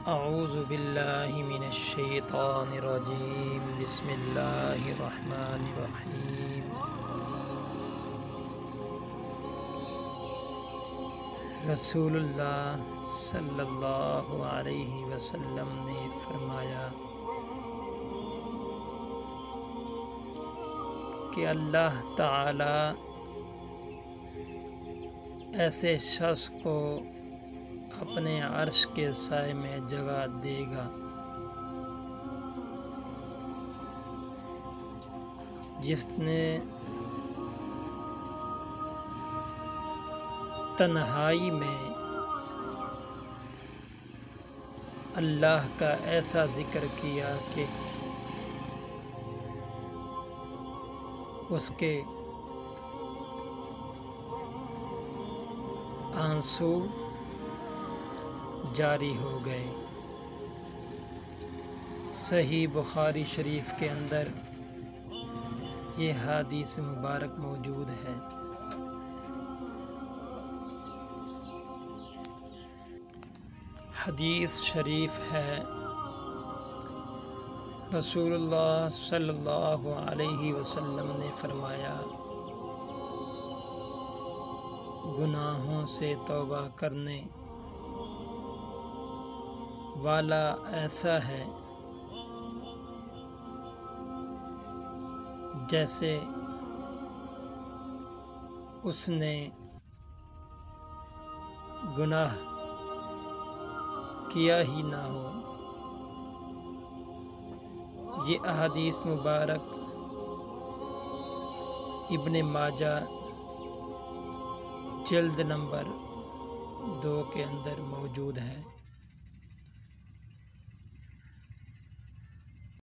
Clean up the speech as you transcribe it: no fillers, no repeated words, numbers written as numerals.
अऊज़ु बिल्लाहि मिनश शैतानिर रजीम। बिस्मिल्लाहिर रहमानिर रहीम। रसूलुल्लाह सल्लल्लाहु अलैहि वसल्लम ने फरमाया कि अल्लाह ताला ऐसे शख्स को अपने अर्श के साए में जगह देगा जिसने तन्हाई में अल्लाह का ऐसा जिक्र किया कि उसके आंसू जारी हो गए। सही बुखारी शरीफ के अंदर ये हदीस मुबारक मौजूद है। हदीस शरीफ है, रसूलुल्लाह सल्लल्लाहु अलैहि वसल्लम ने फरमाया, गुनाहों से तौबा करने वाला ऐसा है जैसे उसने गुनाह किया ही ना हो। ये अहादीस मुबारक इब्ने माजा जिल्द नंबर 2 के अंदर मौजूद है।